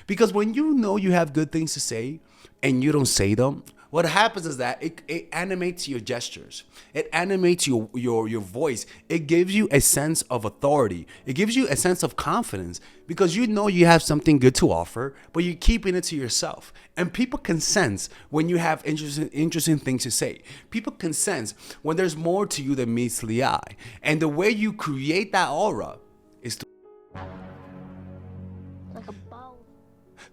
Because when you know you have good things to say and you don't say them, what happens is that it animates your gestures. It animates your voice. It gives you a sense of authority. It gives you a sense of confidence because you know you have something good to offer, but you're keeping it to yourself. And people can sense when you have interesting things to say. People can sense when there's more to you than meets the eye. And the way you create that aura is through Like a ball.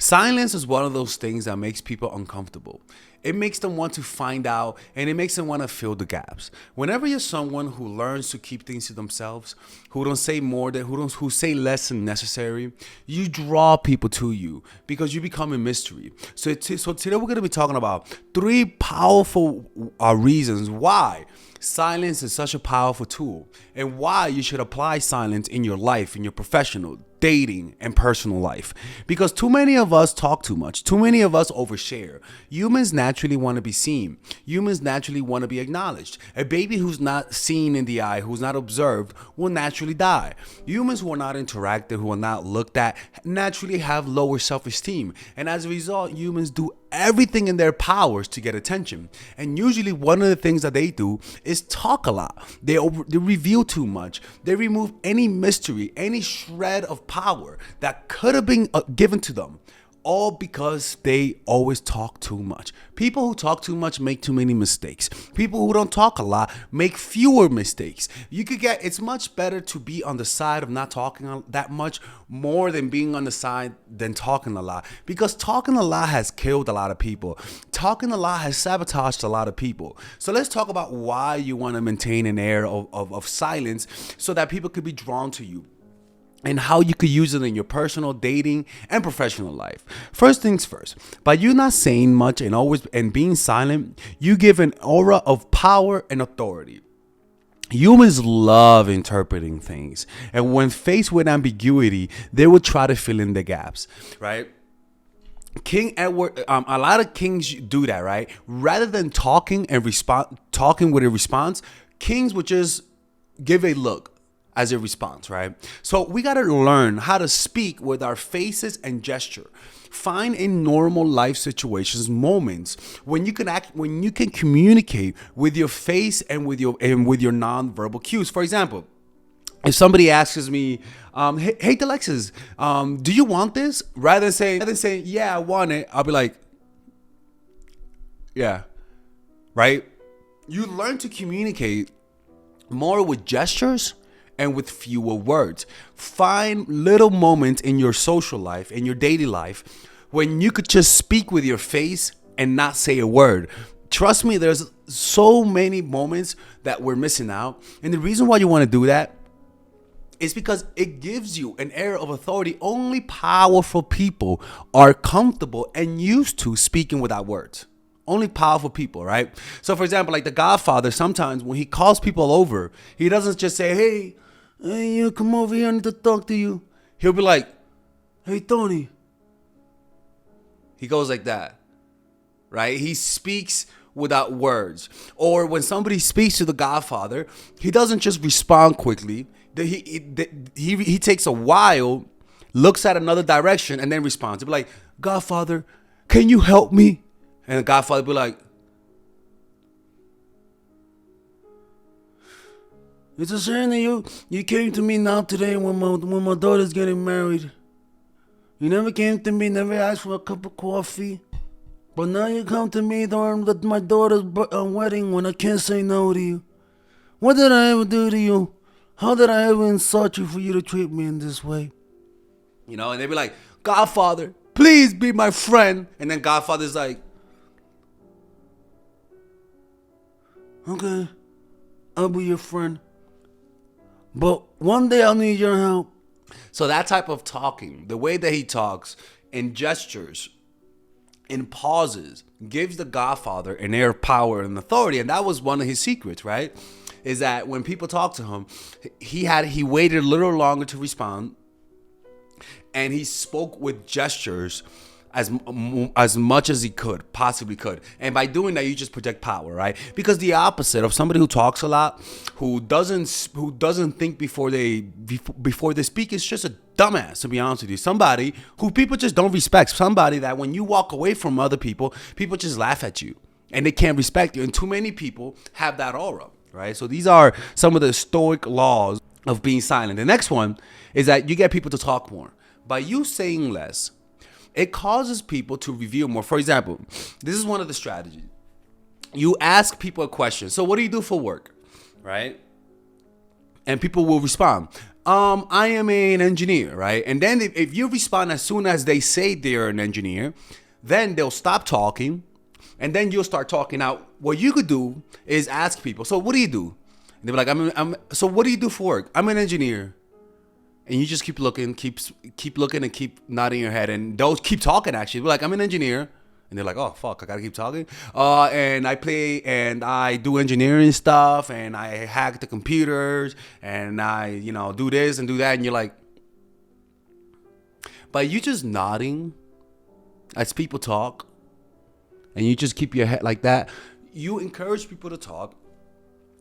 silence is one of those things that makes people uncomfortable. It makes them want to find out and it makes them want to fill the gaps. Whenever you're someone who learns to keep things to themselves, who don't say more than who say less than necessary, you draw people to you because you become a mystery. So today we're going to be talking about 3 powerful reasons why silence is such a powerful tool and why you should apply silence in your life, in your professional, dating, and personal life. Because too many of us talk too much. Too many of us overshare. Humans naturally want to be seen. Humans naturally want to be acknowledged. A baby who's not seen in the eye, who's not observed, will naturally die. Humans who are not interacted, who are not looked at, naturally have lower self-esteem. And as a result, humans do everything in their powers to get attention. And usually one of the things that they do is talk a lot. They reveal too much. They remove any mystery, any shred of power that could have been given to them. All because they always talk too much. People who talk too much make too many mistakes. People who don't talk a lot make fewer mistakes. It's much better to be on the side of not talking that much more than being on the side than talking a lot. Because talking a lot has killed a lot of people. Talking a lot has sabotaged a lot of people. So let's talk about why you want to maintain an air of silence so that people could be drawn to you, and how you could use it in your personal, dating, and professional life. First things first, by you not saying much and being silent, you give an aura of power and authority. Humans love interpreting things, and when faced with ambiguity, they will try to fill in the gaps, right? King Edward, a lot of kings do that, right? Rather than talking with a response, kings would just give a look as a response, right? So we got to learn how to speak with our faces and gesture. Find in normal life situations moments when you can communicate with your face and with your nonverbal cues. For example, if somebody asks me, "Hey, Alexis, do you want this?" Rather than saying, "Yeah, I want it," I'll be like, "Yeah," right? You learn to communicate more with gestures and with fewer words. Find little moments in your social life, in your daily life, when you could just speak with your face and not say a word. Trust me, there's so many moments that we're missing out. And the reason why you want to do that is because it gives you an air of authority. Only powerful people are comfortable and used to speaking without words. Only powerful people, right? So for example, like the Godfather, sometimes when he calls people over, he doesn't just say, hey, you come over here, I need to talk to you. He'll be like, "Hey, Tony." He goes like that, right? He speaks without words. Or when somebody speaks to the Godfather, he doesn't just respond quickly. He takes a while, looks at another direction, and then responds. He'll be like, "Godfather, can you help me?" And the Godfather will be like, "It's a shame that you came to me now today when my daughter's getting married. You never came to me, never asked for a cup of coffee. But now you come to me during my daughter's wedding when I can't say no to you. What did I ever do to you? How did I ever insult you for you to treat me in this way?" And they'd be like, "Godfather, please be my friend." And then Godfather's like, "Okay, I'll be your friend. But one day I'll need your help." So that type of talking, the way that he talks in gestures, in pauses, gives the Godfather an air of power and authority. And that was one of his secrets, right? Is that when people talk to him, he waited a little longer to respond. And he spoke with gestures as much as he possibly could. And by doing that, you just project power, right? Because the opposite of somebody who talks a lot, who doesn't think before they speak, is just a dumbass, to be honest with you. Somebody who people just don't respect. Somebody that when you walk away from other people, people just laugh at you and they can't respect you. And too many people have that aura, right? So these are some of the stoic laws of being silent. The next one is that you get people to talk more. By you saying less, it causes people to reveal more. For example, this is one of the strategies. You ask people a question. So what do you do for work, right? And people will respond. I am an engineer, right? And then if you respond as soon as they say they're an engineer, then they'll stop talking, and then you'll start talking out. What you could do is ask people, so what do you do? And they'll be like, so what do you do for work? I'm an engineer. And you just keep looking, keep looking, and keep nodding your head, and they'll keep talking. Actually, be like, I'm an engineer. And they're like, oh, fuck, I gotta keep talking. And I play and I do engineering stuff and I hack the computers and I, do this and do that. And you're like, by you just nodding as people talk and you just keep your head like that, you encourage people to talk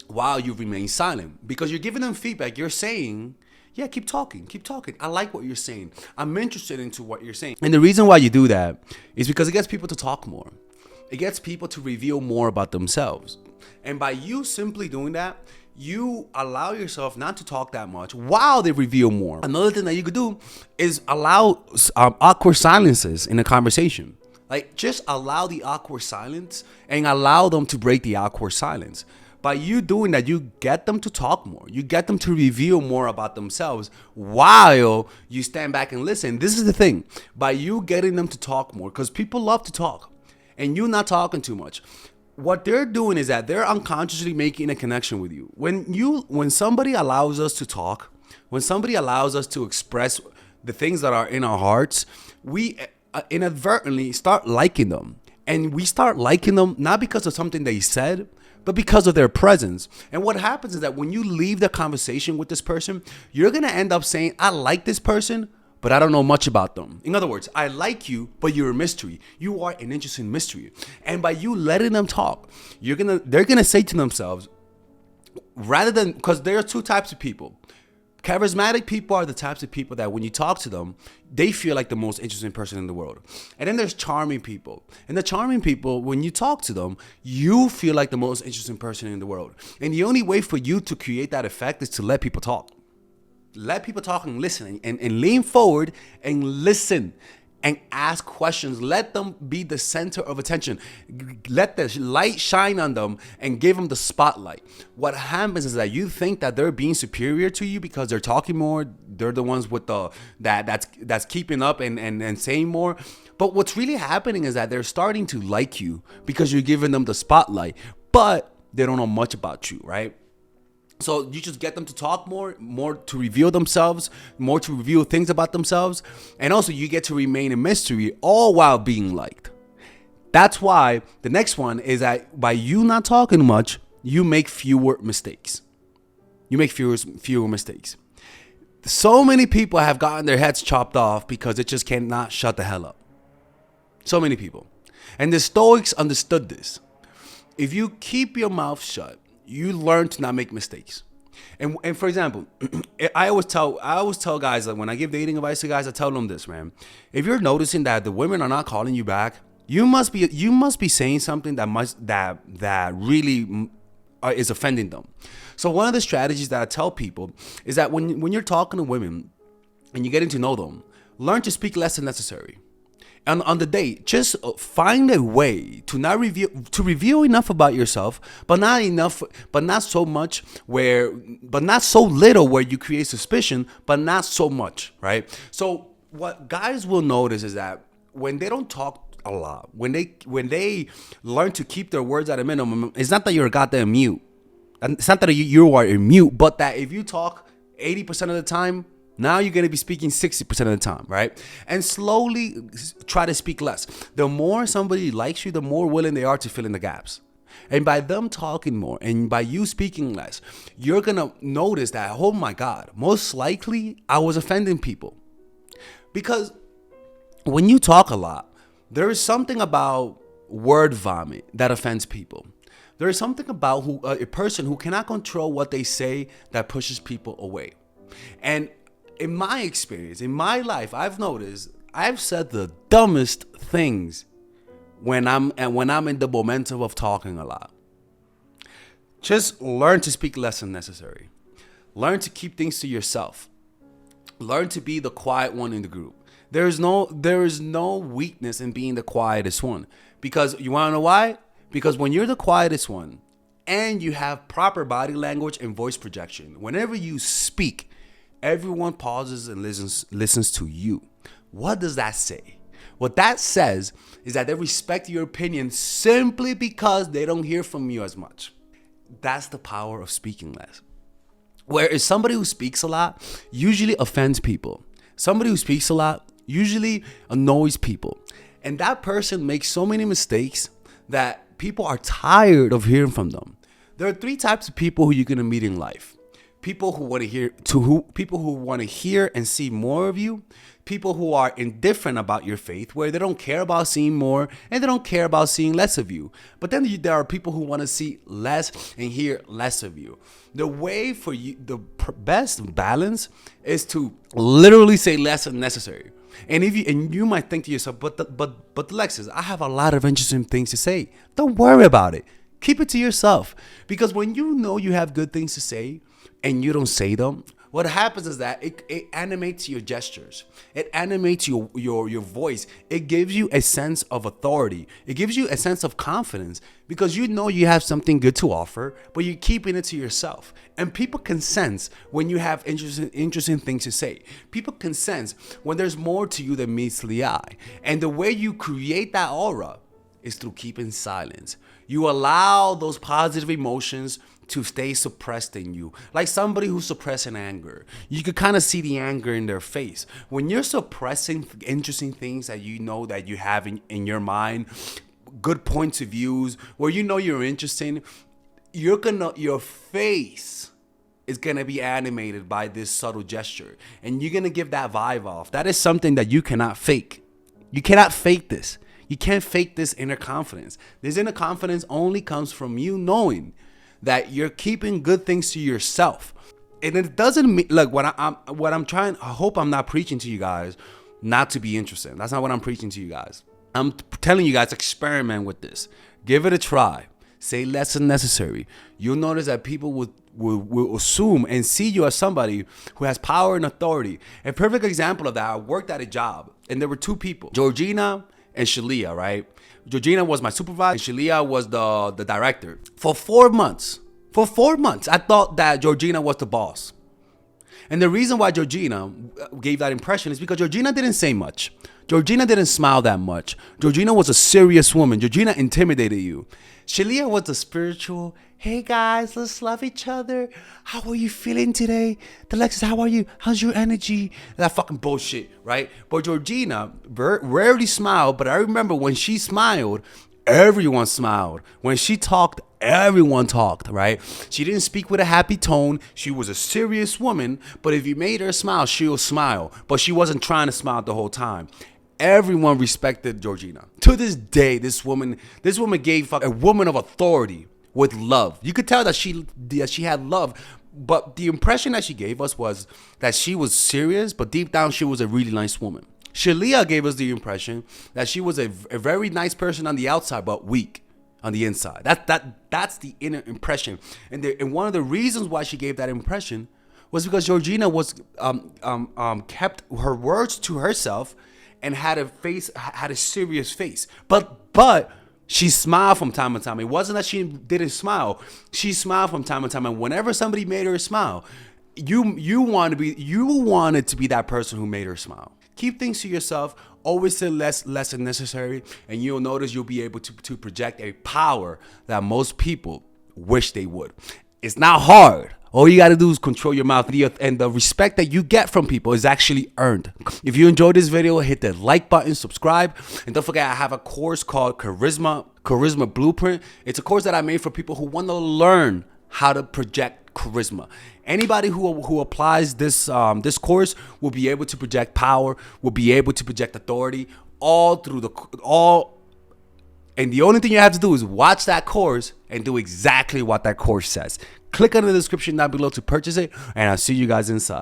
while you remain silent because you're giving them feedback. You're saying, yeah, keep talking. I like what you're saying. I'm interested into what you're saying. And the reason why you do that is because it gets people to talk more. It gets people to reveal more about themselves. And by you simply doing that, you allow yourself not to talk that much while they reveal more. Another thing that you could do is allow awkward silences in a conversation. Like, just allow the awkward silence and allow them to break the awkward silence. By you doing that, you get them to talk more. You get them to reveal more about themselves while you stand back and listen. This is the thing. By you getting them to talk more, because people love to talk, and you not talking too much, what they're doing is that they're unconsciously making a connection with you. When somebody allows us to talk, when somebody allows us to express the things that are in our hearts, we inadvertently start liking them. And we start liking them not because of something they said, but because of their presence. And what happens is that when you leave the conversation with this person, you're going to end up saying, I like this person, but I don't know much about them. In other words, I like you, but you're a mystery. You are an interesting mystery. And by you letting them talk, they're going to say to themselves, rather than, because there are two types of people. Charismatic people are the types of people that when you talk to them, they feel like the most interesting person in the world. And then there's charming people. And the charming people, when you talk to them, you feel like the most interesting person in the world. And the only way for you to create that effect is to let people talk. Let people talk and listen and lean forward and listen and ask questions. Let them be the center of attention. Let the light shine on them and give them the spotlight. What happens is that you think that they're being superior to you because they're talking more. They're the ones with that's keeping up and saying more. But what's really happening is that they're starting to like you because you're giving them the spotlight, but they don't know much about you, right? So you just get them to talk more to reveal themselves, more to reveal things about themselves. And also you get to remain a mystery all while being liked. That's why the next one is that by you not talking much, you make fewer mistakes. You make fewer mistakes. So many people have gotten their heads chopped off because it just cannot shut the hell up. So many people. And the Stoics understood this. If you keep your mouth shut, you learn to not make mistakes. And for example, I always tell guys that when I give dating advice to guys, I tell them this, man. If you're noticing that the women are not calling you back, you must be saying something that really is offending them. So one of the strategies that I tell people is that when you're talking to women and you're getting to know them, learn to speak less than necessary. And on the date, just find a way to reveal enough about yourself, but not so little where you create suspicion, but not so much, right? So what guys will notice is that when they don't talk a lot, when they learn to keep their words at a minimum, it's not that you're a goddamn mute. It's not that you are a mute, but that if you talk 80% of the time, now you're going to be speaking 60% of the time, right? And slowly try to speak less. The more somebody likes you, the more willing they are to fill in the gaps. And by them talking more and by you speaking less, you're going to notice that, oh my God, most likely I was offending people. Because when you talk a lot, there is something about word vomit that offends people. There is something about a person who cannot control what they say that pushes people away. And in my experience, in my life, I've noticed I've said the dumbest things when I'm in the momentum of talking a lot. Just learn to speak less than necessary. Learn to keep things to yourself. Learn to be the quiet one in the group. There is no weakness in being the quietest one. Because you want to know why? Because when you're the quietest one and you have proper body language and voice projection, whenever you speak, everyone pauses and listens to you. What does that say? What that says is that they respect your opinion simply because they don't hear from you as much. That's the power of speaking less. Whereas somebody who speaks a lot usually offends people. Somebody who speaks a lot usually annoys people. And that person makes so many mistakes that people are tired of hearing from them. There are three types of people who you're going to meet in life. People who want to hear and see more of you. People who are indifferent about your faith, where they don't care about seeing more and they don't care about seeing less of you. But then there are people who want to see less and hear less of you. The way for you, the best balance is to literally say less than necessary. And you might think to yourself, but Alexis, I have a lot of interesting things to say. Don't worry about it. Keep it to yourself. Because when you know you have good things to say and you don't say them, what happens is that it animates your gestures. It animates your voice. It gives you a sense of authority. It gives you a sense of confidence because you know you have something good to offer, but you're keeping it to yourself. And people can sense when you have interesting things to say. People can sense when there's more to you than meets the eye. And the way you create that aura is through keeping silence. You allow those positive emotions to stay suppressed in you. Like somebody who's suppressing anger. You could kind of see the anger in their face. When you're suppressing interesting things that you know that you have in your mind, good points of views, where you know you're interested, your face is gonna be animated by this subtle gesture. And you're gonna give that vibe off. That is something that you cannot fake. You cannot fake this. You can't fake this inner confidence. This inner confidence only comes from you knowing that you're keeping good things to yourself. And it doesn't mean, like, I hope I'm not preaching to you guys not to be interested. That's not what I'm preaching to you guys. I'm telling you guys, experiment with this. Give it a try. Say less than necessary. You'll notice that people will assume and see you as somebody who has power and authority. A perfect example of that, I worked at a job and there were two people, Georgina and Shalia, right? Georgina was my supervisor and Shalia was the director. For 4 months, I thought that Georgina was the boss. And the reason why Georgina gave that impression is because Georgina didn't say much. Georgina didn't smile that much. Georgina was a serious woman. Georgina intimidated you. Shalia was the spiritual, hey guys, let's love each other. How are you feeling today? Alexis, how are you? How's your energy? That fucking bullshit, right? But Georgina rarely smiled, but I remember when she smiled, everyone smiled. When she talked, everyone talked, right? She didn't speak with a happy tone. She was a serious woman, but if you made her smile, she'll smile. But she wasn't trying to smile the whole time. Everyone respected Georgina. To this day, this woman gave a woman of authority with love. You could tell that she had love, but the impression that she gave us was that she was serious, but deep down she was a really nice woman. Shalia gave us the impression that she was a very nice person on the outside, but weak on the inside. That's the inner impression. And one of the reasons why she gave that impression was because Georgina was kept her words to herself and had a serious face. But she smiled from time to time. It wasn't that she didn't smile. She smiled from time to time. And whenever somebody made her smile, you wanted to be that person who made her smile. Keep things to yourself. Always say less than necessary, and you'll notice you'll be able to project a power that most people wish they would. It's not hard. All you got to do is control your mouth, and the respect that you get from people is actually earned. If you enjoyed this video, hit the like button, subscribe, and don't forget I have a course called Charisma Blueprint. It's a course that I made for people who want to learn how to project charisma. Anybody who applies this course will be able to project power, will be able to project authority, and the only thing you have to do is watch that course and do exactly what that course says. Click on the description down below to purchase it, and I'll see you guys inside.